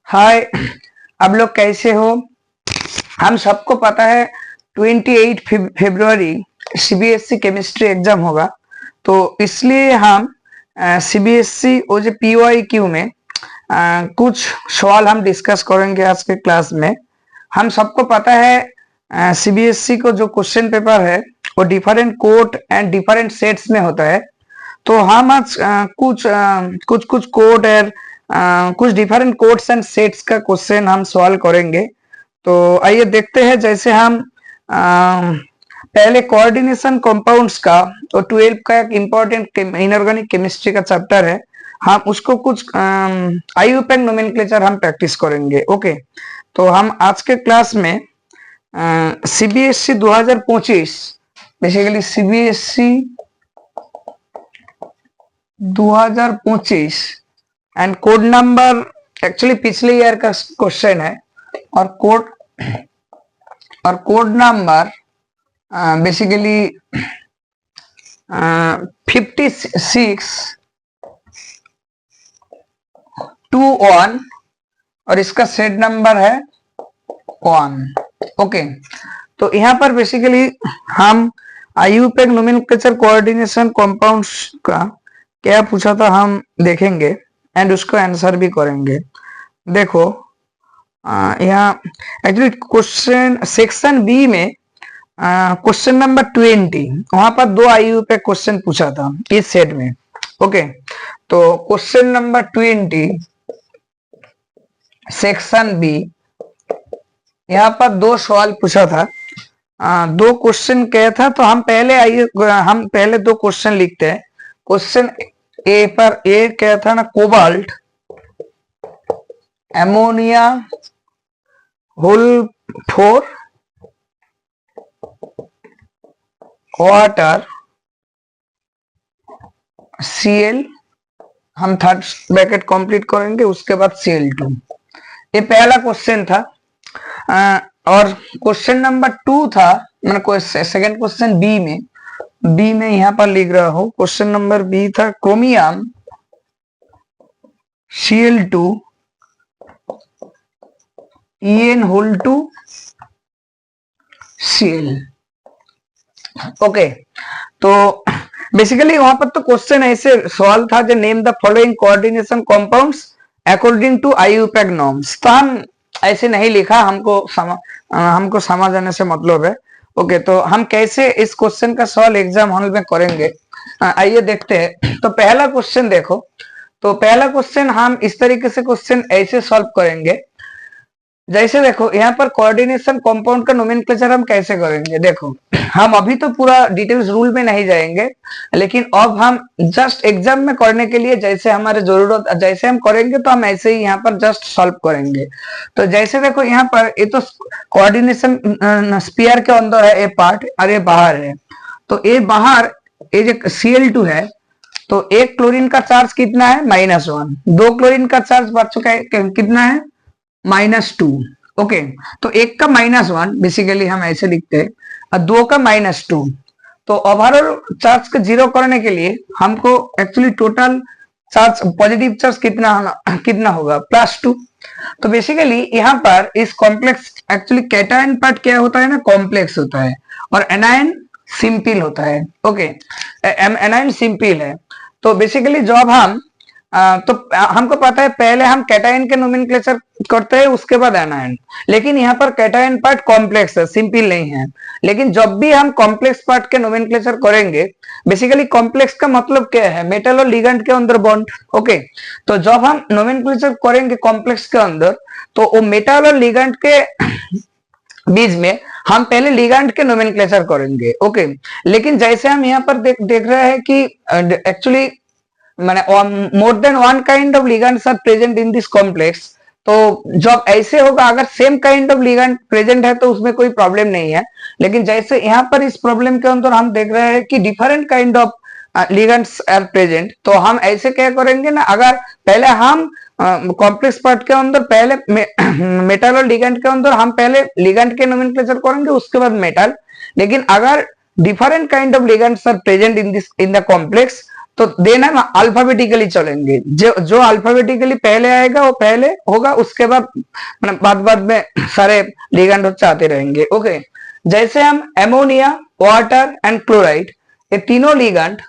हाय। अब लोग कैसे हो? हम सबको पता है 28 फरवरी सीबीएसई केमिस्ट्री एग्जाम होगा। तो इसलिए हम सीबीएसई वो जो पीवाईक्यू में कुछ सवाल हम डिस्कस करेंगे आज के क्लास में। हम सबको पता है सीबीएसई को जो क्वेश्चन पेपर है वो different code and different sets में होता है। तो हम आज कुछ कोड है, कुछ डिफरेंट कोड्स एंड सेट्स का क्वेश्चन हम सॉल्व करेंगे। तो आइए देखते हैं। जैसे हम पहले कोऑर्डिनेशन कंपाउंड्स का और 12 का एक इम्पोर्टेंट इनऑर्गेनिक केमिस्ट्री का चैप्टर है, हम उसको कुछ आईयूपैक नोमेनक्लेचर हम प्रैक्टिस करेंगे। ओके, तो हम आज के क्लास में CBSE 2025 basically CBSE 2025 and code number actually पिछले ईयर का क्वेश्चन है और कोड नंबर बेसिकली 5621 और इसका सेट नंबर है 1। ओके, तो यहाँ पर बेसिकली हम आईयूपैक नोमेनक्लेचर कोऑर्डिनेशन कंपाउंड्स का क्या पूछा था हम देखेंगे एंड उसको आंसर भी करेंगे। देखो यहाँ एक्चुअली क्वेश्चन सेक्शन बी में क्वेश्चन नंबर 20 वहां पर 2 आईयूपैक क्वेश्चन पूछा था इस सेट में। ओके, तो क्वेश्चन नंबर 20 सेक्शन बी यहाँ पर 2 सवाल पूछा था। 2 क्वेश्चन क्या था, तो हम पहले 2 क्वेश्चन लिखते हैं। क्वेश्चन ए पर ए क्या था ना, cobalt ammonia whole 4 water Cl, हम थर्ड ब्रैकेट कंप्लीट करेंगे, उसके बाद Cl2। ये पहला क्वेश्चन था। और क्वेश्चन नंबर 2 था, मैंने सेकंड क्वेश्चन बी में यहां पर लिख रहा हूं। क्वेश्चन नंबर बी था chromium Cl2 En whole 2 Cl। Okay, तो बेसिकली वहां पर तो क्वेश्चन ऐसे सवाल था जो name the following coordination compounds according to IUPAC norms. तो हम ऐसे नहीं लिखा, हमको समझ आने से मतलब है। ओके, तो हम कैसे इस क्वेश्चन का सवाल एग्जाम हॉल में करेंगे, आइए देखते हैं। तो पहला क्वेश्चन देखो, तो पहला क्वेश्चन हम इस तरीके से क्वेश्चन ऐसे सॉल्व करेंगे। जैसे देखो यहाँ पर कोऑर्डिनेशन कंपाउंड का नोमेनक्लेचर हम कैसे करेंगे। देखो हम अभी तो पूरा डिटेल्स रूल में नहीं जाएंगे, लेकिन अब हम जस्ट एग्जाम में करने के लिए जैसे हमारे जरूरत जैसे हम करेंगे तो हम ऐसे ही यहाँ पर जस्ट सॉल्व करेंगे। तो जैसे देखो यहाँ पर ये तो कोऑर्डिनेशन स्फीयर के अंदर है ये पार्ट और ये बाहर है। तो ये बाहर ये जो Cl2 है, तो एक क्लोरीन का चार्ज कितना है -1, 2 क्लोरीन का चार्ज बढ़ चुका है कितना है -2। ओके, तो एक का -1 बेसिकली हम ऐसे लिखते हैं और 2 का -2। तो ओवरऑल चार्ज को जीरो करने के लिए हमको actually total charge positive charge कितना होगा +2। तो बेसिकली यहाँ पर इस कॉम्प्लेक्स एक्चुअली कैटायन पार्ट क्या होता है ना, कॉम्प्लेक्स होता है और एनायन सिंपल होता है। ओके, एनायन सिंपल है। तो बेसिकली जब हम तो हमको पता है पहले हम कैटायन के नोमेनक्लेचर करते हैं उसके बाद एनायन, लेकिन यहाँ पर कैटायन पार्ट कॉम्प्लेक्स है, सिंपल नहीं है। लेकिन जब भी हम कॉम्प्लेक्स पार्ट के नोमेनक्लेचर करेंगे, बेसिकली कॉम्प्लेक्स का मतलब क्या है, मेटल और लिगेंड के अंदर बॉन्ड। ओके, तो जब हम नोमेनक्लेचर करेंगे कॉम्प्लेक्स के अंदर, तो वो मेटल और लिगेंड के बीच में हम पहले लिगेंड के नोमेनक्लेचर करेंगे। ओके, लेकिन जैसे हम यहाँ पर देख रहे हैं कि एक्चुअली माने more than one kind of ligands are present in this complex. तो जब ऐसे होगा, अगर same kind of ligand present है तो उसमें कोई प्रॉब्लम नहीं है। लेकिन जैसे यहाँ पर इस प्रॉब्लम के अंदर हम देख रहे हैं कि different kind of ligands are present, तो हम ऐसे क्या करेंगे ना, अगर पहले हम कॉम्प्लेक्स पार्ट के अंदर पहले मेटल और लिगेंड के अंदर हम पहले लिगेंड के नोमेनक्लेचर करेंगे उसके बाद मेटल। लेकिन अगर different kind of ligands are present in the complex, तो देन हम अल्फाबेटिकली चलेंगे, जो अल्फाबेटिकली पहले आएगा वो पहले होगा, उसके बाद मतलब बाद में सारे लिगेंड आते रहेंगे। ओके, जैसे हम एमोनिया, वाटर एंड क्लोराइड, ये तीनों लिगेंड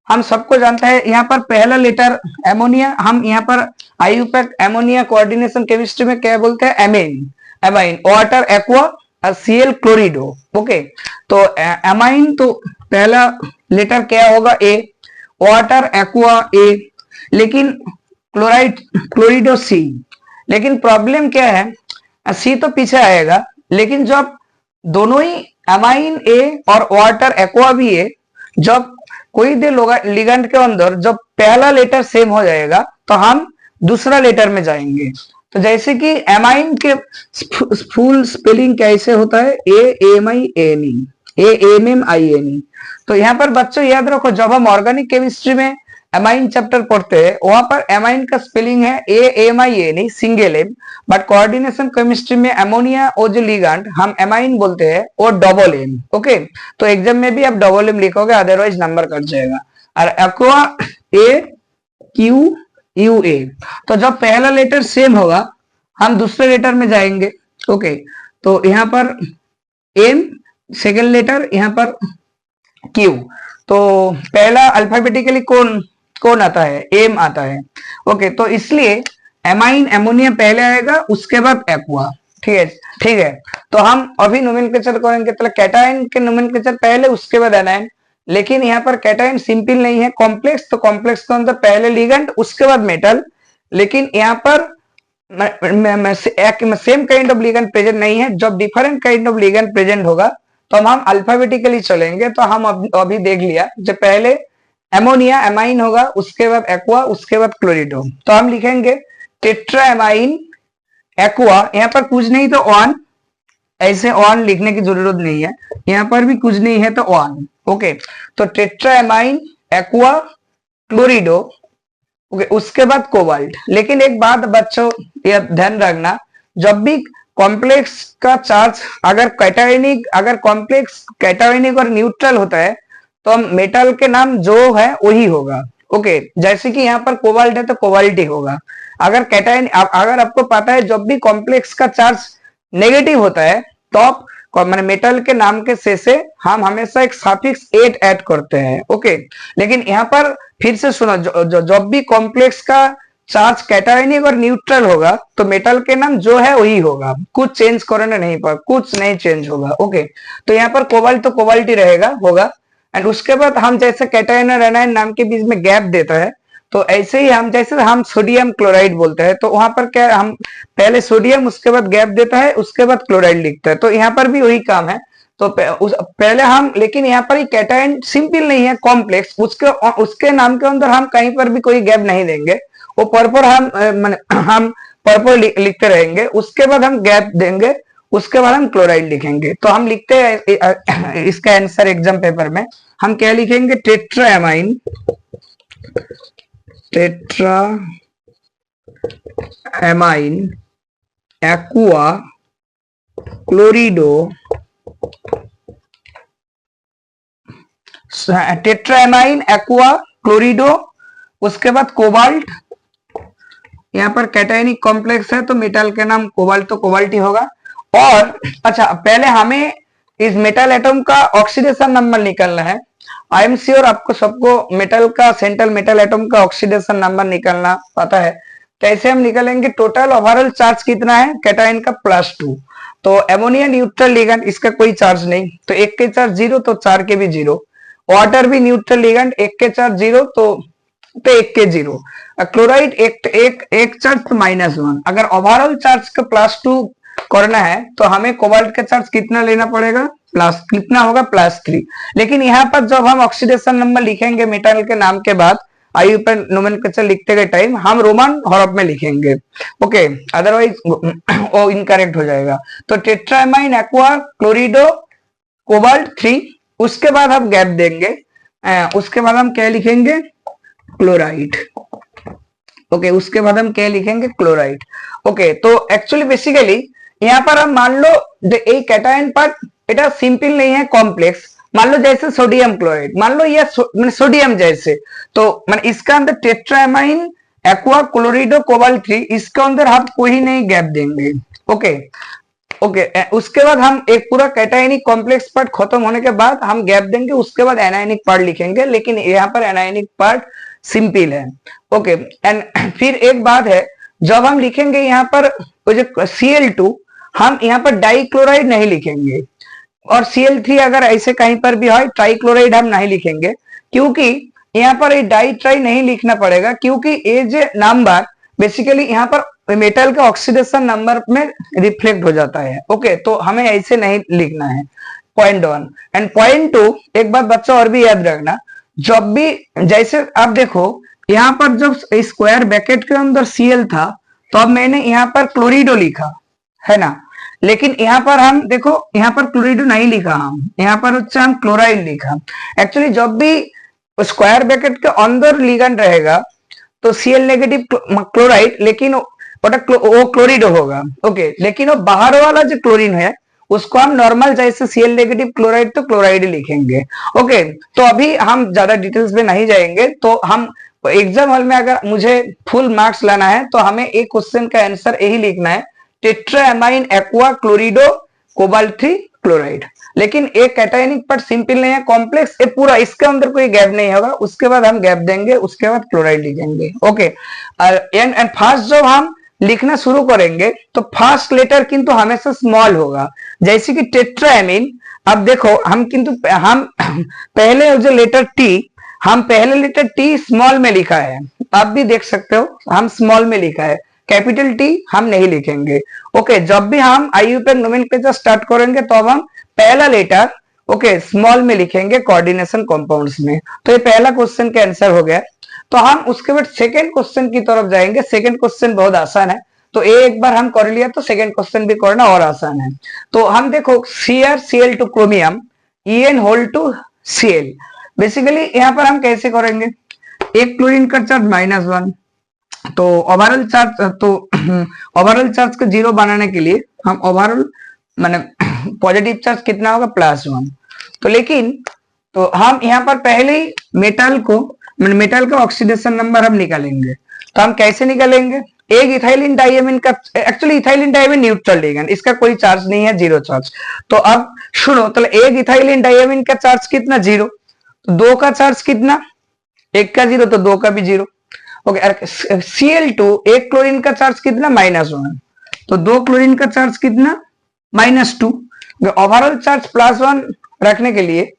हम सबको जानते हैं। यहाँ पर पहला लेटर एमोनिया, हम यहाँ पर आईयूपैक एमोनिया कोऑर्डिनेशन केमिस्ट्री में क्या बोलते हैं, एमाइन। एमाइन, वाटर एक्वा और सीएल क्लोरिडो। ओके, तो एमाइन तो पहला लेटर क्या होगा, ए, वाटर एक्वा ए, लेकिन क्लोराइड क्लोरिडो सी। लेकिन प्रॉब्लम क्या है, सी तो पीछे आएगा, लेकिन जब दोनों ही एमाइन ए और वाटर एक्वा भी है, जब कोई भी लिगेंड के अंदर जब पहला लेटर सेम हो जाएगा तो हम दूसरा लेटर में जाएंगे। तो जैसे कि एमाइन के फुल स्पेलिंग कैसे होता है, AMINE, AMMINE। तो यहाँ पर बच्चों याद रखो, जब हम ऑर्गेनिक केमिस्ट्री में एमाइन चैप्टर पढ़ते हैं वहां पर एमाइन का स्पेलिंग है AMINE single M, but coordination chemistry में अमोनिया और जो लिगेंड हम एमाइन बोलते हैं वो डबल एम। ओके, तो एग्जाम में भी आप डबल एम लिखोगे, अदरवाइज नंबर कट जाएगा। और एक्वा AQUA, तो जब पहला लेटर सेम होगा हम दूसरे लेटर में जाएंगे। ओके, तो यहाँ पर एम सेकेंड लेटर, यहाँ पर क्यू, तो पहला अल्फाबेटिकली कौन आता है, एम आता है। ओके, तो इसलिए एमाइन एमोनिया पहले आएगा, उसके बाद एक्वा। ठीक है, ठीक है। तो हम अभी नोमेनक्लेचर करेंगे, तो कैटायन के नोमेनक्लेचर पहले, उसके बाद एनायन। लेकिन यहाँ पर कैटायन सिंपल नहीं है, कॉम्प्लेक्स, तो कॉम्प्लेक्स के अंदर पहले लिगेंड उसके बाद मेटल। लेकिन यहाँ पर same kind of ligand present नहीं है, जब different kind of ligand present होगा तो हम अल्फाबेटिकली चलेंगे। तो हम अभी देख लिया, जो पहले एमोनिया एमाइन होगा, उसके बाद एक्वा, उसके बाद क्लोरिडो। तो हम लिखेंगे टेट्रा एमाइन एक्वा, यहाँ पर कुछ नहीं तो वन, ऐसे वन लिखने की जरूरत नहीं है, यहाँ पर भी कुछ नहीं है तो वन। ओके, तो टेट्रा एमाइन एक्वा क्लोरिडो। ओके, उसके बाद कोबाल्ट। लेकिन एक बात बच्चों यह ध्यान रखना, जब भी कॉम्प्लेक्स का चार्ज अगर कॉम्प्लेक्स कैटायोनिक और न्यूट्रल होता है तो हम मेटल के नाम जो है वही होगा। ओके, जैसे कि यहाँ पर कोबाल्ट है तो कोबाल्ट ही होगा। अगर कैटायन, अगर आपको पता है जब भी कॉम्प्लेक्स का चार्ज नेगेटिव होता है तो आप मैंने मेटल के नाम के से हम हमेशा एक सफिक्स एट ऐड करते हैं। ओके, लेकिन यहाँ पर फिर से सुनो, जब भी कॉम्प्लेक्स का चार्ज कैटायोनिक और न्यूट्रल होगा तो मेटल के नाम जो है वही होगा, कुछ चेंज करना नहीं पड़ा, कुछ नहीं चेंज होगा। ओके, तो यहाँ पर कोबाल्ट तो कोबाल्ट ही रहेगा होगा। एंड उसके बाद हम जैसे कैटायन और एनायन नाम के बीच में गैप देता है, तो ऐसे ही हम जैसे हम सोडियम क्लोराइड बोलते हैं, तो वहां पर क्या, हम पहले सोडियम उसके बाद गैप देता है, उसके बाद क्लोराइड लिखता है। तो यहाँ पर भी वही काम है। तो पहले हम, लेकिन यहाँ पर कैटायन सिंपल नहीं है, कॉम्प्लेक्स, उसके नाम के अंदर हम कहीं पर भी कोई गैप नहीं देंगे, वो परपर हम परपर लिखते रहेंगे। उसके बाद हम गैप देंगे, उसके बाद हम क्लोराइड लिखेंगे। तो हम लिखते हैं इसका आंसर एग्जाम पेपर में हम क्या लिखेंगे, tetra amine aqua chlorido, tetra amine aqua chlorido, उसके बाद कोबाल्ट। यहाँ पर कैटायनिक कॉम्प्लेक्स है तो मेटल के नाम कोबाल्ट तो कोबाल्ट ही होगा। और अच्छा, पहले हमें इस मेटल एटम का ऑक्सीडेशन नंबर निकालना है। आई एम श्योर आपको सबको मेटल का, सेंट्रल मेटल एटम का ऑक्सीडेशन नंबर निकालना पता है। कैसे हम निकालेंगे, टोटल ओवरऑल चार्ज कितना है कैटायन का, +2। तो एमोनिया न्यूट्रल लिगेंड, इसका कोई चार्ज नहीं, तो एक के चार्ज 0 तो 4 के भी 0। वाटर भी न्यूट्रल लिगेंड, एक के चार्ज 0 तो एक के 0। क्लोराइड एक चार्ज तो -1। अगर ओवरऑल चार्ज का +2 करना है तो हमें कोबाल्ट का चार्ज कितना लेना पड़ेगा, कितना होगा, +3। लेकिन यहाँ पर जब हम ऑक्सीडेशन नंबर लिखेंगे मेटल के नाम के बाद आईयूपैक नोमेनक्लेचर लिखते गए टाइम हम रोमन हॉरफ में लिखेंगे। ओके, अदरवाइज वो इनकरेक्ट हो जाएगा। तो टेट्रामाइन एक्वा क्लोरिडो कोबाल्ट 3, उसके बाद हम गैप देंगे, उसके बाद हम क्या लिखेंगे, क्लोराइड। ओके, उसके बाद हम क्या लिखेंगे, क्लोराइड। ओके, तो एक्चुअली बेसिकली यहाँ पर हम मान लो ये कैटायन पार्ट, এটা सिंपल नहीं है, कॉम्प्लेक्स। मान लो जैसे सोडियम क्लोराइड, मान लो ये सोडियम जैसे, तो मैंने इसका अंदर टेट्रामाइन एक्वा क्लोरिडो कोबाल्ट 3, इसके अंदर हम कोई नहीं गैप देंगे। ओके ओके उसके बाद हम एक पूरा कैटायनिक कॉम्प्लेक्स पार्ट खत्म होने के बाद हम गैप देंगे, उसके बाद एनायनिक पार्ट लिखेंगे, लेकिन यहाँ पर एनायनिक पार्ट सिंपल है। ओके एंड फिर एक बात है, जब हम लिखेंगे यहाँ पर वो जो Cl2, हम यहाँ पर डाइक्लोराइड नहीं लिखेंगे, और Cl3 अगर ऐसे कहीं पर भी है ट्राइक्लोराइड हम नहीं लिखेंगे, क्योंकि यहाँ पर ये डाई ट्राई नहीं लिखना पड़ेगा, क्योंकि ये जो नंबर बेसिकली यहाँ पर मेटल का ऑक्सीडेशन नंबर में रिफ्लेक्ट हो जाता है। ओके तो हमें ऐसे नहीं लिखना है। पॉइंट 1 एंड पॉइंट 2, एक बात बच्चा और भी याद रखना, जब भी जैसे आप देखो यहाँ पर जब स्क्वायर ब्रैकेट के अंदर Cl था, तो अब मैंने यहाँ पर क्लोरिडो लिखा है ना, लेकिन यहाँ पर हम देखो यहाँ पर क्लोरिडो नहीं लिखा, हम यहाँ पर हम क्लोराइड लिखा। एक्चुअली जब भी स्क्वायर ब्रैकेट के अंदर लिगेंड रहेगा तो Cl नेगेटिव क्लोराइड, लेकिन वो क्लोरिडो होगा। ओके लेकिन वो बाहर वाला जो क्लोरीन है उसको हम नॉर्मल जैसे Cl नेगेटिव क्लोराइड तो क्लोराइड लिखेंगे। ओके तो अभी हम ज्यादा डिटेल्स में नहीं जाएंगे, तो हम एग्जाम हॉल में अगर मुझे फुल मार्क्स लाना है तो हमें एक क्वेश्चन का आंसर यही लिखना है, टेट्रामाइन एक्वा क्लोरिडो कोबाल्ट 3 क्लोराइड। लेकिन एक कैटायनिक पार्ट सिंपल नहीं है, कॉम्प्लेक्स ये पूरा, इसके अंदर कोई गैप नहीं होगा, उसके बाद हम गैप देंगे, उसके बाद क्लोराइड लिखेंगे। ओके एंड फर्स्ट जब हम लिखना शुरू करेंगे तो फर्स्ट लेटर किंतु हमेशा स्मॉल होगा, जैसे कि टेट्राएमिन। अब देखो हम किंतु हम पहले जो लेटर टी, हम पहले लेटर टी स्मॉल में लिखा है, आप भी देख सकते हो हम स्मॉल में लिखा है, कैपिटल टी हम नहीं लिखेंगे। ओके जब भी हम आईयूपीएक नोमेनक्लेचर स्टार्ट करेंगे तो अब हम पहला लेटर ओके स्मॉल में लिखेंगे कोऑर्डिनेशन कंपाउंड्स में। तो ये पहला क्वेश्चन का आंसर हो गया। तो हम उसके बाद सेकंड क्वेश्चन की तरफ जाएंगे। सेकंड क्वेश्चन बहुत आसान है, तो एक बार हम कर लिया तो सेकंड क्वेश्चन भी करना और आसान है। तो हम देखो Cr chromium En whole two Cl, basically यहाँ पर हम कैसे करेंगे, एक क्लोरीन का चार्ज -1, तो ओवरऑल चार्ज को 0 बनाने के लिए हम ओवरऑल माने पॉजिटिव चार्ज कितना होगा +1। तो लेकिन तो हम यहाँ पर पहले ही मेटल का ऑक्सीडेशन नंबर हम निकालेंगे। तो हम कैसे निकालेंगे, एक इथाइलिन डाइएमिन का, actually ethylene diamine neutral ligand, इसका कोई चार्ज नहीं है, 0 चार्ज। तो अब सुनो, तो एक इथाइलिन डाइएमिन का चार्ज कितना 0, तो 2 का चार्ज कितना, 1 का 0 तो 2 का भी 0। ओके Cl2 एक क्लोरीन का चार्ज कितना -1, तो 2 क्लोरीन का चार्ज कितना -2। ओवरऑल चार्ज +1 रखने के लिए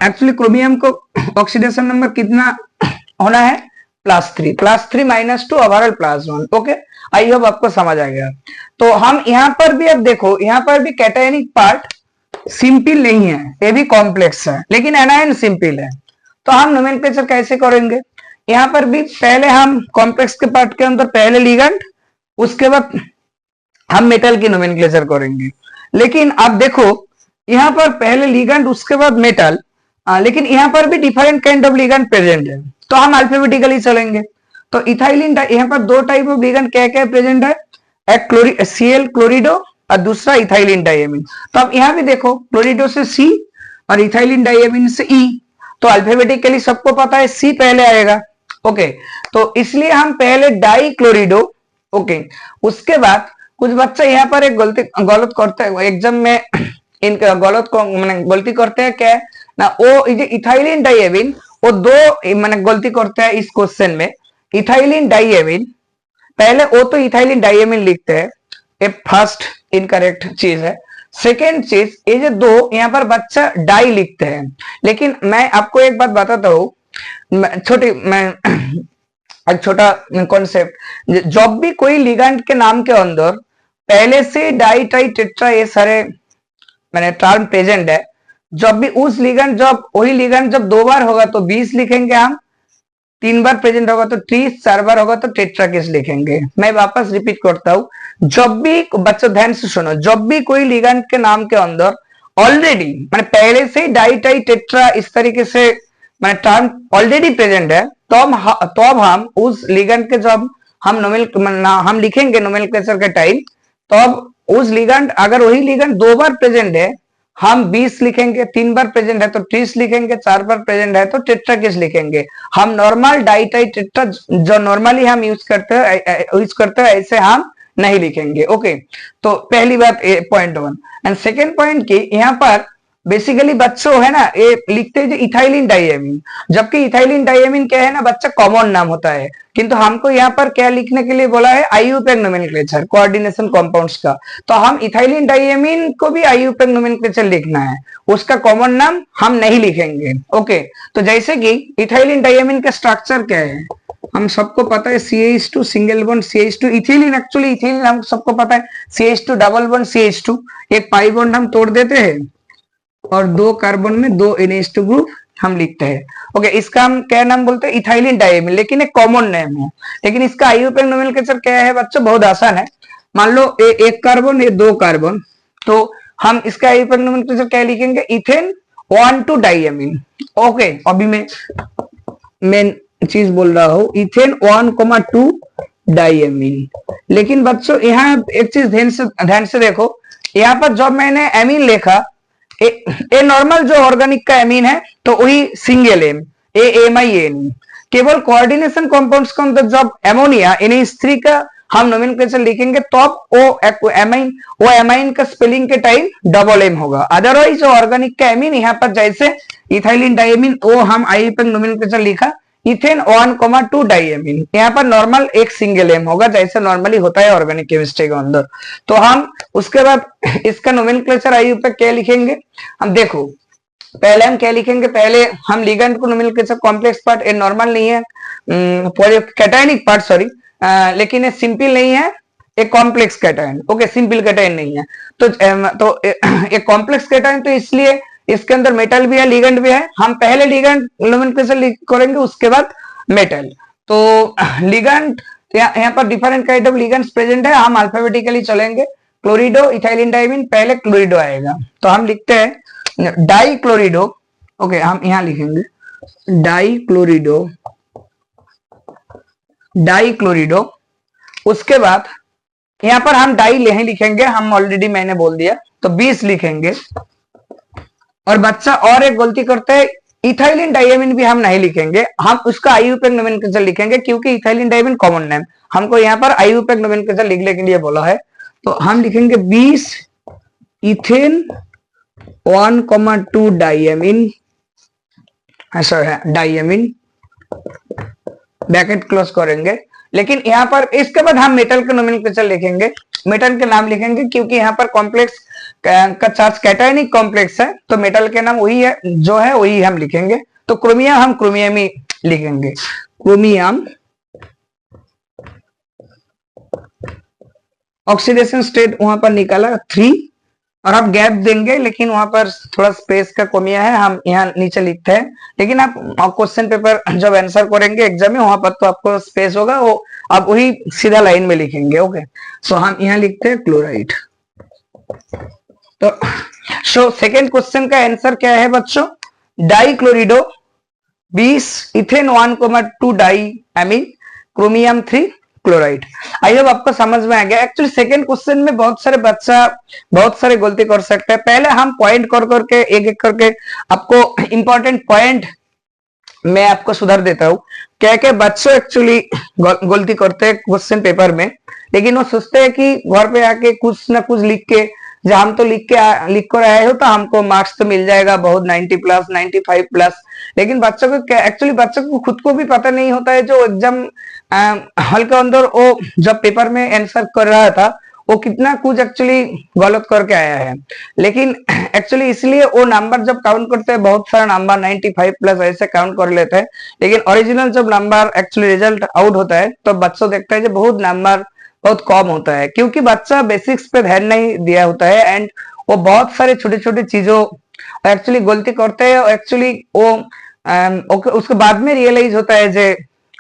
एक्चुअली क्रोमियम को ऑक्सीडेशन नंबर कितना होना है +3 -2 ओवरऑल +1। ओके आई होप आपको समझ आ गया। तो हम यहाँ पर भी अब देखो, यहाँ पर भी कैटायनिक पार्ट सिंपल नहीं है, ये भी कॉम्प्लेक्स है, लेकिन एनायन सिंपल है। तो हम नोमेनक्लेचर कैसे करेंगे, यहाँ पर भी पहले हम कॉम्प्लेक्स के पार्ट के अंदर पहले लिगेंड, उसके बाद हम मेटल की नोमेनक्लेचर करेंगे। लेकिन अब देखो यहाँ पर पहले लिगेंड उसके बाद मेटल, लेकिन यहाँ पर भी different kind of ligand present है, तो हम अल्फाबेटिकली चलेंगे। तो इथाइलिन यहाँ पर 2 टाइप ऑफ लिगेंड क्या क्या प्रेजेंट है, एक Cl क्लोरिडो और दूसरा इथाइलिन डाइएमिन। तो अब यहाँ भी देखो क्लोरिडो से C और इथाइलिन डाइएमिन से E, तो अल्फाबेटिकली सबको पता है C पहले आएगा। ओके तो इसलिए हम पहले डाई क्लोरिडो, ओके उसके बाद कुछ बच्चा यहाँ पर एक गलत करते हैं एग्जाम में, इनका गलती करते हैं क्या ना, वो इथाइलिन डाइएमिन वो 2 मैंने गलती करते हैं इस क्वेश्चन में। इथाइलिन डाइएमिन पहले वो तो इथाइलिन डाइएमिन लिखते हैं, ये फर्स्ट इनकरेक्ट चीज है। सेकेंड चीज, ये जो 2 यहाँ पर बच्चा डाई लिखते हैं, लेकिन मैं आपको एक बात बताता हूँ, छोटा कॉन्सेप्ट, जब भी कोई लिगेंड के नाम के अंदर पहले से डाई ट्राई टेट्रा ये सारे मैंने टर्म प्रेजेंट है, जब भी उस लिगेंड वही लिगेंड जब 2 बार होगा तो 20 लिखेंगे हम, 3 बार प्रेजेंट होगा तो 30, 4 बार होगा तो टेट्राकिस लिखेंगे। मैं वापस रिपीट करता हूँ, जब भी बच्चों ध्यान से सुनो, जब भी कोई लिगेंड के नाम के अंदर ऑलरेडी मैंने पहले से डाई ट्राई टेट्रा इस तरीके से मैंने टर्म ऑलरेडी प्रेजेंट है, तो हम उस लिगेंड के जब हम लिखेंगे नोमेनक्लेचर के टाइम, तो अब उस लिगेंड अगर वही लिगेंड 2 बार प्रेजेंट है हम 20 लिखेंगे, 3 बार प्रेजेंट है तो 30 लिखेंगे, 4 बार प्रेजेंट है तो टेट्रा केस लिखेंगे। हम नॉर्मल डाइटाई टेट्रा जो नॉर्मली हम यूज करते हैं ऐसे हम नहीं लिखेंगे। ओके, तो पहली बात पॉइंट 1। एंड सेकेंड पॉइंट की यहाँ पर बेसिकली बच्चों है ना ये लिखते हैं इथाइलिन डाइएमीन, जबकि इथाइलिन डाइएमीन क्या है ना बच्चा कॉमन नाम होता है, किंतु हमको यहाँ पर क्या लिखने के लिए बोला है आईयूपैक नोमेनक्लेचर कोऑर्डिनेशन कंपाउंड्स का। तो हम इथाइलिन डाइएमीन को भी आईयूपैक नोमेनक्लेचर लिखना है, उसका कॉमन नाम हम नहीं लिखेंगे। ओके, तो जैसे कि इथाइलिन डाइएमीन का स्ट्रक्चर क्या है हम सबको पता है, CH2 single bond CH2, ethylene actually ethylene हम सबको पता है CH2 डबल बॉन्ड CH2, एक पाई बॉन्ड हम तोड़ देते हैं और 2 कार्बन में 2 NH2 ग्रुप हम लिखते हैं। ओके, इसका हम क्या नाम बोलते हैं इथाइलिन डाइएमीन, लेकिन एक कॉमन नेम है। लेकिन इसका आईयूपैक नोमेनक्लेचर क्या है बच्चों, बहुत आसान है। मान लो एक कार्बन ये 2 कार्बन, तो हम इसका आईयूपैक नोमेनक्लेचर क्या लिखेंगे इथेन 1,2 डाइएमीन। ओके, अभी मैं मेन चीज बोल रहा हूं इथेन 1,2 डाइएमीन। लेकिन बच्चों यहाँ एक चीज ध्यान से देखो, यहाँ पर जब मैंने एमीन लिखा ए नॉर्मल जो ऑर्गेनिक का एमीन है तो वही सिंगल एम AMIN, केवल कोऑर्डिनेशन कंपाउंड्स के अंदर जब एमोनिया NH3 का हम नोमेनक्लेचर लिखेंगे तो अब वो एमाइन का स्पेलिंग के टाइम डबल एम होगा। अदरवाइज जो ऑर्गेनिक का एमीन यहाँ पर जैसे इथाइलिन डाइएमीन वो हम आईयूपैक नोमेनक्लेचर लिखा इथेन 1,2 डाइएमीन, यहाँ पर नॉर्मल एक सिंगल एम होगा जैसे नॉर्मली होता है ऑर्गेनिक केमिस्ट्री के अंदर। तो हम उसके बाद इसका नोमेनक्लेचर आईयूपैक क्या लिखेंगे, हम देखो पहले हम क्या लिखेंगे, पहले हम लिगेंड को नोमेनक्लेचर कॉम्प्लेक्स पार्ट ये नॉर्मल नहीं है, कैटायनिक पार्ट सॉरी, लेकिन ये सिंपल नहीं है, एक complex cation. Okay, simple cation नहीं है तो एक कॉम्प्लेक्स कैटायन, तो इसलिए इसके अंदर मेटल भी है लिगेंड भी है। हम पहले लिगेंड नोमेनक्लेचर करेंगे उसके बाद मेटल। तो लिगेंड यहाँ पर different kind of ligands present है, हम अल्फाबेटिकली चलेंगे। क्लोरिडो इथाइलिन डाइमीन, पहले क्लोरिडो आएगा तो हम लिखते हैं डाई क्लोरिडो। ओके, हम यहाँ लिखेंगे डाई क्लोरिडो, डाई क्लोरिडो। उसके बाद यहाँ पर हम डाई नहीं लिखेंगे, हम ऑलरेडी मैंने बोल दिया, तो 20 लिखेंगे। और बच्चा और एक गलती करते हैं, इथाइलिन डाइएमीन भी हम नहीं लिखेंगे, हम उसका आईयूपैक नोमेनक्लेचर लिखेंगे क्योंकि इथाइलिन डाइएमीन कॉमन नेम, हमको यहाँ पर आईयूपैक नोमेनक्लेचर लिखने के लिए बोला है। तो हम लिखेंगे 20 इथेन 1,2 डाइएमीन, ऐसा है डाइएमीन, ब्रैकेट क्लोज करेंगे। लेकिन यहाँ पर इसके बाद हम मेटल का नोमेनक्लेचर लिखेंगे, मेटल के नाम लिखेंगे क्योंकि यहाँ पर कॉम्प्लेक्स का चार्ज कैटायनिक कॉम्प्लेक्स है, तो मेटल के नाम वही है जो है वही हम लिखेंगे। तो क्रोमियम हम क्रोमियम ही लिखेंगे, क्रोमियम। ऑक्सीडेशन स्टेट वहां पर निकाला 3, और आप गैप देंगे लेकिन वहां पर थोड़ा स्पेस का कमियां है, हम यहाँ नीचे लिखते हैं। लेकिन आप क्वेश्चन पेपर जब आंसर करेंगे एग्जाम में वहां पर तो आपको स्पेस होगा, वो आप वही सीधा लाइन में लिखेंगे। ओके, सो हम यहाँ लिखते हैं क्लोराइड। तो सो सेकेंड क्वेश्चन का आंसर क्या है बच्चों, di chlorido 20 ethane 1,2 diamine chromium 3 chloride. I hope आपको समझ में आ गया। एक्चुअली सेकंड क्वेश्चन में बहुत सारे बच्चा बहुत सारे गलती कर सकते हैं। पहले हम पॉइंट कर करके एक एक करके आपको इंपॉर्टेंट पॉइंट मैं आपको सुधार देता हूँ। क्या क्या बच्चों एक्चुअली गलती करते हैं क्वेश्चन पेपर में, लेकिन वो सोचते हैं कि घर पे आके कुछ ना कुछ लिख के, जब हम तो लिख कर आए हो तो हमको मार्क्स तो मिल जाएगा बहुत 90 प्लस 95 प्लस। लेकिन बच्चों को एक्चुअली बच्चों को खुद को भी पता नहीं होता है, जो एग्जाम हॉल के अंदर वो जब पेपर में आंसर कर रहा था वो कितना कुछ एक्चुअली गलत करके आया है। लेकिन एक्चुअली इसलिए वो नंबर जब काउंट करते हैं बहुत सारा नंबर 95 प्लस ऐसे काउंट कर लेते हैं, लेकिन ओरिजिनल जब नंबर एक्चुअली रिजल्ट आउट होता है तो बच्चों देखते हैं बहुत नंबर बहुत कम होता है, क्योंकि बच्चा बेसिक्स पे ध्यान नहीं दिया होता है एंड वो बहुत सारे छोटे छोटे चीजों एक्चुअली गलती करते हैं। एक्चुअली वो उसके बाद में रियलाइज होता है जे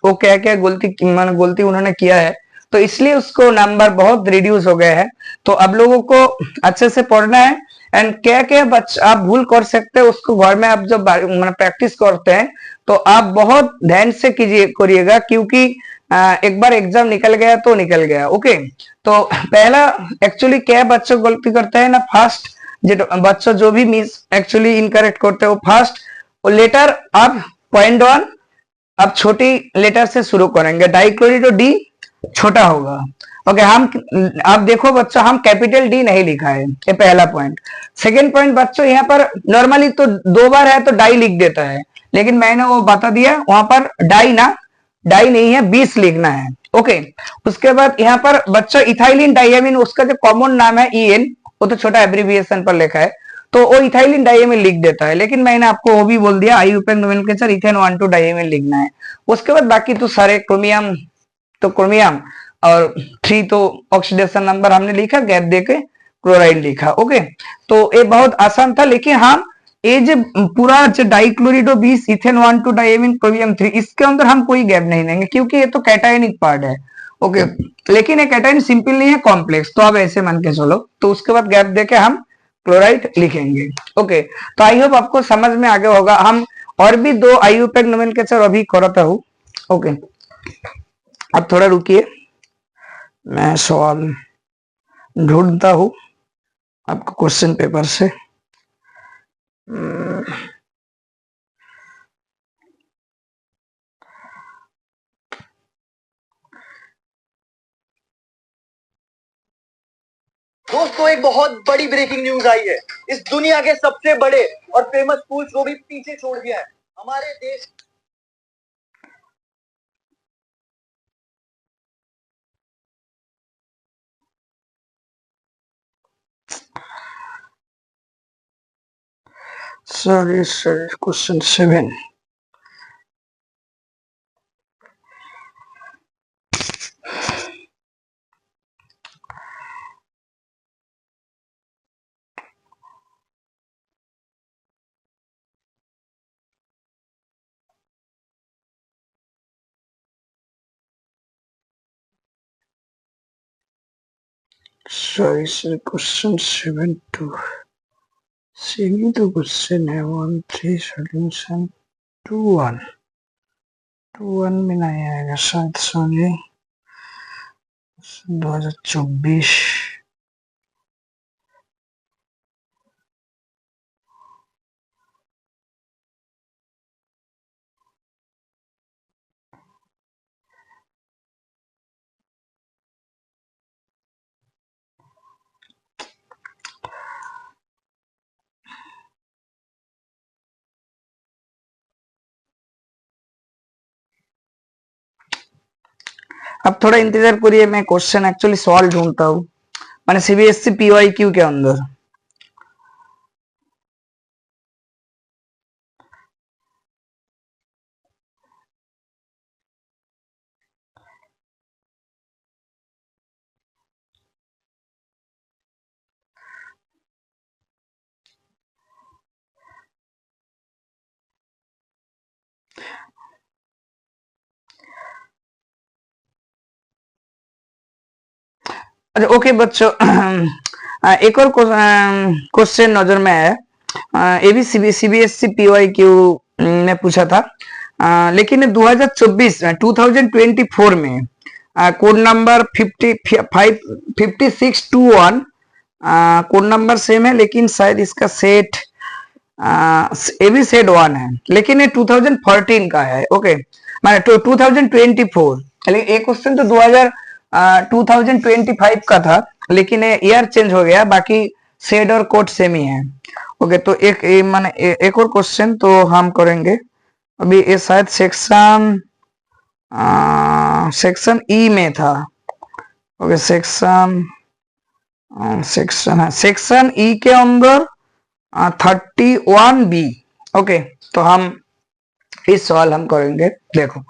वो क्या क्या गलती उन्होंने किया है, तो इसलिए उसको नंबर बहुत रिड्यूस हो गए हैं। तो अब लोगों को अच्छे से पढ़ना है एंड क्या क्या बच्चा आप भूल कर सकते हैं उसको घर में आप जब प्रैक्टिस करते हैं तो आप बहुत ध्यान से करिएगा, क्योंकि एक बार एग्जाम निकल गया तो निकल गया। ओके, तो पहला एक्चुअली क्या बच्चे गलती करते हैं ना, फर्स्ट बच्चों जो भी मिस एक्चुअली इनकरेक्ट करते हो फर्स्ट लेटर अब पॉइंट वन अब छोटी लेटर से शुरू करेंगे, डाइक्लोरिडो डी छोटा होगा। ओके हम अब देखो बच्चों हम कैपिटल डी नहीं लिखा है, ये पहला पॉइंट। सेकंड पॉइंट बच्चों यहाँ पर नॉर्मली तो दो बार है तो डाई लिख देता है, लेकिन मैंने वो बता दिया वहां पर डाई नहीं है 20 लिखना है। ओके उसके बाद यहाँ पर बच्चों इथाइलिन डाइएमिन उसका जो कॉमन नाम है EN वो तो छोटा एब्रिविएशन पर लिखा है तो वो इथाइलिन डाइएमिन लिख देता है, लेकिन मैंने आपको वो भी बोल दिया IUPAC नोमेनक्लेचर इथेन 1,2 डाइएमिन लिखना है। उसके बाद बाकी तो सारे क्रोमियम तो क्रोमियम और 3 तो ऑक्सीडेशन नंबर हमने लिखा, गैप देके क्लोराइड लिखा। ओके तो ये बहुत आसान था, लेकिन हम ये जो पूरा जो डाइक्लोरिडो 20 इथेन 1,2 डाइएमिन क्रोमियम 3 इसके अंदर हम कोई गैप नहीं देंगे क्योंकि ये तो कैटायनिक पार्ट है। ओके लेकिन ये कैटायन सिंपल नहीं है कॉम्प्लेक्स, तो अब ऐसे मान के चलो, तो उसके बाद गैप देके हम क्लोराइड लिखेंगे। ओके तो आई होप आपको समझ में आगे होगा। हम और भी 2 IUPAC नोमेनक्लेचर अभी कराता हूँ। ओके अब थोड़ा रुकिए, मैं सवाल ढूंढता हूँ आपको क्वेश्चन पेपर से। दोस्तों एक बहुत बड़ी ब्रेकिंग न्यूज आई है। इस दुनिया के सबसे बड़े और फेमस पूल्स को भी पीछे छोड़ दिया है हमारे देश। Sorry question 7 sorry sir question 7 2 semi तो क्वेश्चन है 1 3 सॉल्यूशन 2 1 में नहीं आएगा शायद। सॉरी 2024 अब थोड़ा इंतजार करिए, मैं क्वेश्चन एक्चुअली सवाल ढूंढता हूँ मैंने CBSE PYQ के अंदर। अच्छा ओके बच्चों एक और क्वेश्चन नजर में है, ये भी CBSE PYQ ने पूछा था, लेकिन 2024 में code number 5621 code number same है, लेकिन शायद इसका सेट ये भी सेट 1 है, लेकिन ये 2014 का है। ओके माने 2024, लेकिन एक क्वेश्चन तो 2025 का था, लेकिन ईयर चेंज हो गया, बाकी सेड और कोड सेम ही है। ओके तो एक और क्वेश्चन तो हम करेंगे अभी, ये शायद सेक्शन ई में था। ओके सेक्शन ई के अंदर 31B। ओके तो हम इस सवाल हम करेंगे, देखो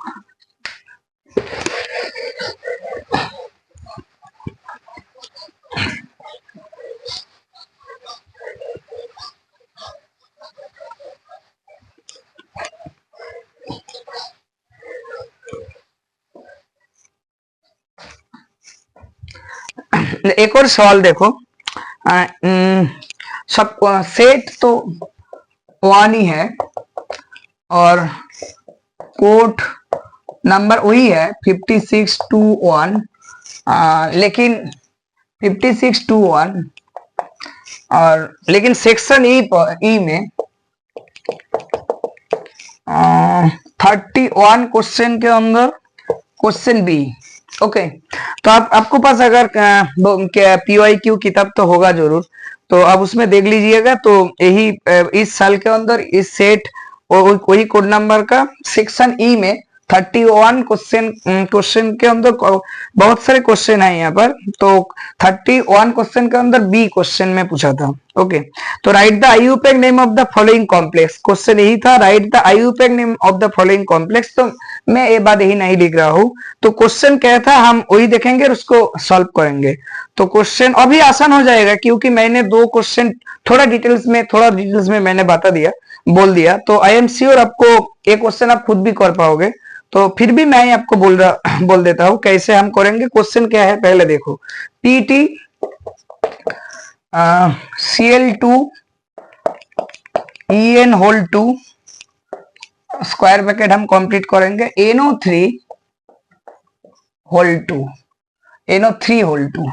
एक और सवाल देखो, सब सेट तो 1 ही है और कोड नंबर वही है 5621, लेकिन 5621 और लेकिन सेक्शन ई में 31 क्वेश्चन के अंदर क्वेश्चन बी। ओके, तो आपको पास अगर PYQ किताब तो होगा जरूर, तो आप उसमें देख लीजिएगा। तो यही इस साल के अंदर इस सेट और वही कोड नंबर का सेक्शन ई में 31 क्वेश्चन के अंदर बहुत सारे क्वेश्चन है यहाँ पर। तो 31 क्वेश्चन के अंदर बी क्वेश्चन में पूछा था। ओके, तो right the IUPAC name of the following complex, question यही था, right the IUPAC name of the following complex. तो मैं ये बात यही नहीं लिख रहा हूँ, तो क्वेश्चन क्या था हम वही देखेंगे और उसको सॉल्व करेंगे। तो क्वेश्चन अभी आसान हो जाएगा क्योंकि मैंने दो क्वेश्चन थोड़ा डिटेल्स में मैंने बोल दिया। तो आई एम श्योर आपको एक क्वेश्चन आप खुद भी कर पाओगे। तो फिर भी मैं आपको बोल देता हूं कैसे हम करेंगे। क्वेश्चन क्या है पहले देखो, PT Cl2 En whole 2 square bracket हम कंप्लीट करेंगे, NO3 whole 2, NO3 whole 2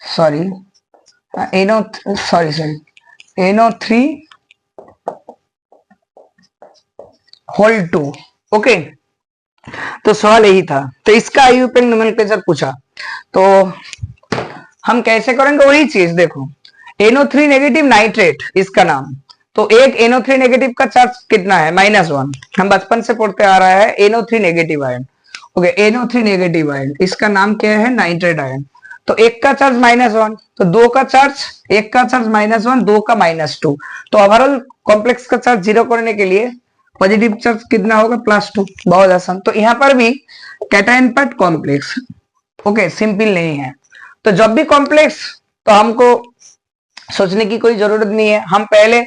sorry NO3 whole 2। Okay, तो सवाल यही था। तो इसका आईयूपैक नोमेनक्लेचर पूछा, तो हम कैसे करेंगे वही चीज देखो। NO3 नेगेटिव नाइट्रेट इसका नाम, तो एक NO3 नेगेटिव का चार्ज कितना है -1, हम बचपन से पढ़ते आ रहा है NO3 negative ion. Okay, NO3 negative ion इसका नाम क्या है, नाइट्रेट आयन। तो एक का चार्ज -1, तो दो का चार्ज, एक का चार्ज -1, दो का -2। तो ओवरऑल कॉम्प्लेक्स का चार्ज जीरो करने के लिए पॉजिटिव चार्ज कितना होगा, +2। बहुत आसान। तो यहाँ पर भी cation part complex. Okay, simple नहीं है। तो जब भी कॉम्प्लेक्स तो हमको सोचने की कोई जरूरत नहीं है। हम पहले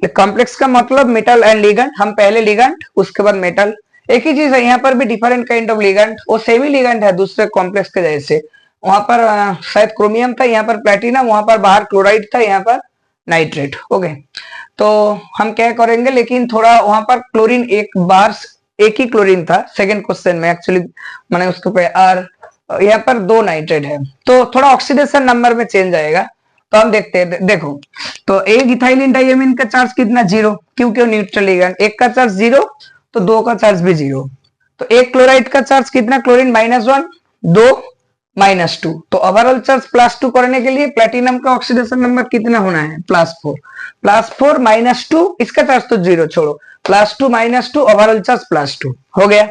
कॉम्प्लेक्स का मतलब मेटल एंड लिगेंड, हम पहले लिगेंड उसके बाद मेटल। एक ही चीज है यहाँ पर भी, डिफरेंट काइंड ऑफ लिगेंड, वो सेमी लिगेंड है दूसरे कॉम्प्लेक्स के जैसे। वहां पर शायद क्रोमियम था, यहाँ पर प्लेटिनम, वहां पर बाहर क्लोराइड था, यहाँ पर नाइट्रेट। ओके, तो हम क्या करेंगे, लेकिन थोड़ा वहां पर क्लोरीन एक ही क्लोरीन था सेकंड क्वेश्चन में एक्चुअली, मैंने उसको पे और यहाँ पर दो नाइट्रेट है, तो थोड़ा ऑक्सीडेशन नंबर में चेंज आएगा। तो हम देखते हैं, देखो तो एक इथाइलिन डाइएमिन का चार्ज कितना, 0, क्योंकि न्यूट्रल लिगेंड। एक का चार्ज 0 तो दो का चार्ज भी 0। तो एक क्लोराइड का चार्ज कितना, क्लोरीन -1, दो -2। तो ओवरऑल चार्ज +2 करने के लिए प्लेटिनम का ऑक्सीडेशन नंबर कितना होना है, +4। +4 -2, इसका चार्ज तो 0 छोड़ो, +2 -2 ओवरऑल चार्ज +2 हो गया,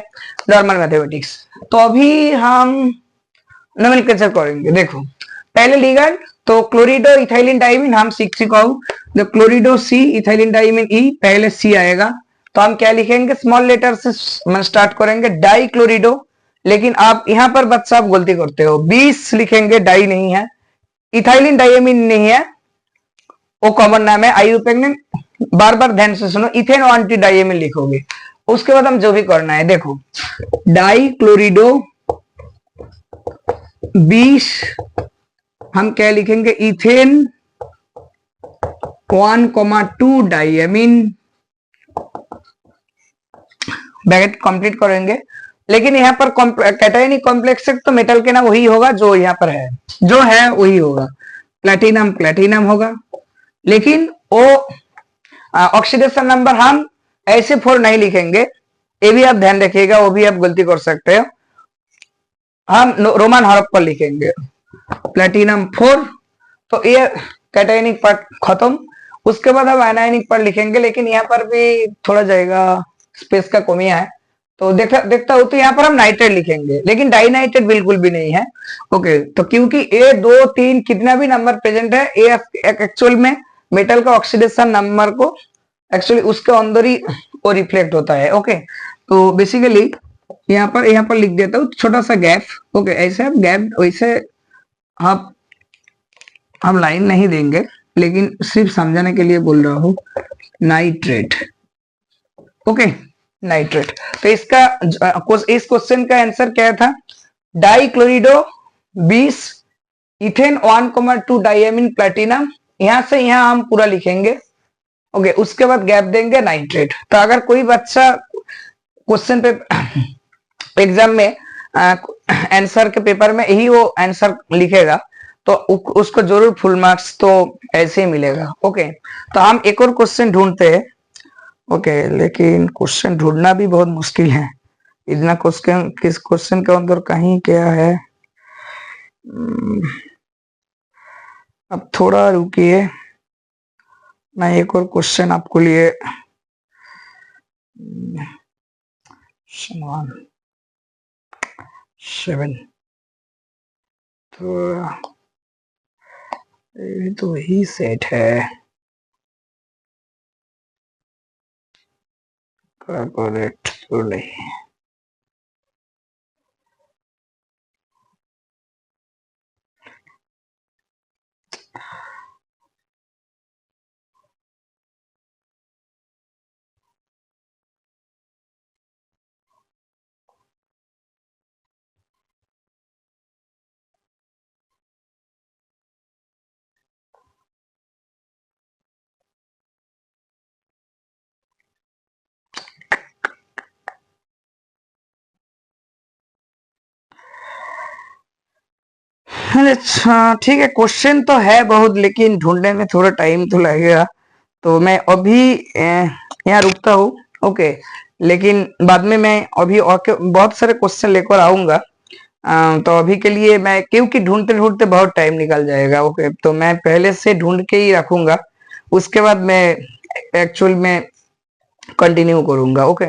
नॉर्मल मैथमेटिक्स। तो अभी हम नोमेनक्लेचर करेंगे। देखो पहले लिगेंड, तो क्लोरिडो इथाइलिन डाइमीन हम सीख चुका हूं, जो क्लोरिडो C, इथाइलिन डाइमीन E, पहले C आएगा। तो हम क्या लिखेंगे, स्मॉल लेटर से स्टार्ट करेंगे, डाई क्लोरिडो। लेकिन आप यहाँ पर बच्चा आप गलती करते हो, 20 लिखेंगे, डाई नहीं है, इथाइलिन डाइमीन नहीं है, वो कॉमन नाम है। आईयूपैक ने बार बार ध्यान से सुनो, इथेन और एंटी डाइएमिन लिखोगे। उसके बाद हम जो भी करना है, देखो डाई क्लोरिडो 20, हम क्या लिखेंगे, इथेन 1,2 डाइएमिन, ब्रैकेट कंप्लीट करेंगे। लेकिन यहाँ पर कैटायनिक कॉम्प्लेक्स तो मेटल के नाम वही होगा जो यहाँ पर है, जो है वही होगा, प्लेटिनम प्लेटिनम होगा। लेकिन वो ऑक्सीडेशन नंबर हम ऐसे 4 नहीं लिखेंगे, ये भी आप ध्यान रखिएगा, वो भी आप गलती कर सकते हो। हम रोमन हरफ पर लिखेंगे प्लेटिनम 4। तो ये कैटायनिक पार्ट खत्म। उसके बाद हम आयनायनिक पार्ट लिखेंगे, लेकिन यहाँ पर भी थोड़ा जाएगा, स्पेस का कमी है। तो देखता हो तो यहाँ पर हम नाइट्रेट लिखेंगे, लेकिन डाइनाइट्रेट बिल्कुल भी नहीं है। ओके, तो क्योंकि A 2 3 कितना भी नंबर प्रेजेंट है, ये एक्चुअल में मेटल का ऑक्सीडेशन नंबर को एक्चुअली उसके अंदर ही वो रिफ्लेक्ट होता है। ओके, तो बेसिकली यहाँ पर लिख देता हूँ छोटा सा गैप। ओके, ऐसे आप गैप, वैसे आप हम लाइन नहीं देंगे, लेकिन सिर्फ समझाने के लिए बोल रहा हूँ, नाइट्रेट। Okay, nitrate. तो इस क्वेश्चन का आंसर क्या था, die chlorido 20, ethane 1,2 diamine platinum. यहां से यहां हम पूरा लिखेंगे। ओके, उसके बाद गैप देंगे नाइट्रेट। तो अगर कोई बच्चा क्वेश्चन पे एग्जाम में आंसर के पेपर में यही वो आंसर लिखेगा, तो उसको जरूर फुल मार्क्स तो ऐसे ही मिलेगा। ओके, तो हम एक और क्वेश्चन ढूंढते हैं। ओके, लेकिन क्वेश्चन ढूंढना भी बहुत मुश्किल है। इतना क्वेश्चन, किस क्वेश्चन के अंदर कहीं क्या है। अब थोड़ा रुकिए, मैं एक और क्वेश्चन आपको लिए 7 तो ये तो वही सेट है। करेक्ट तो नहीं। अच्छा ठीक है, क्वेश्चन तो है बहुत, लेकिन ढूंढने में थोड़ा टाइम तो लगेगा। तो मैं अभी यहाँ रुकता हूँ। ओके, लेकिन बाद में मैं अभी और बहुत सारे क्वेश्चन लेकर आऊंगा। तो अभी के लिए मैं, क्योंकि ढूंढते ढूंढते बहुत टाइम निकल जाएगा। ओके, तो मैं पहले से ढूंढ के ही रखूंगा, उसके बाद मैं एक्चुअल में कंटिन्यू करूंगा। ओके।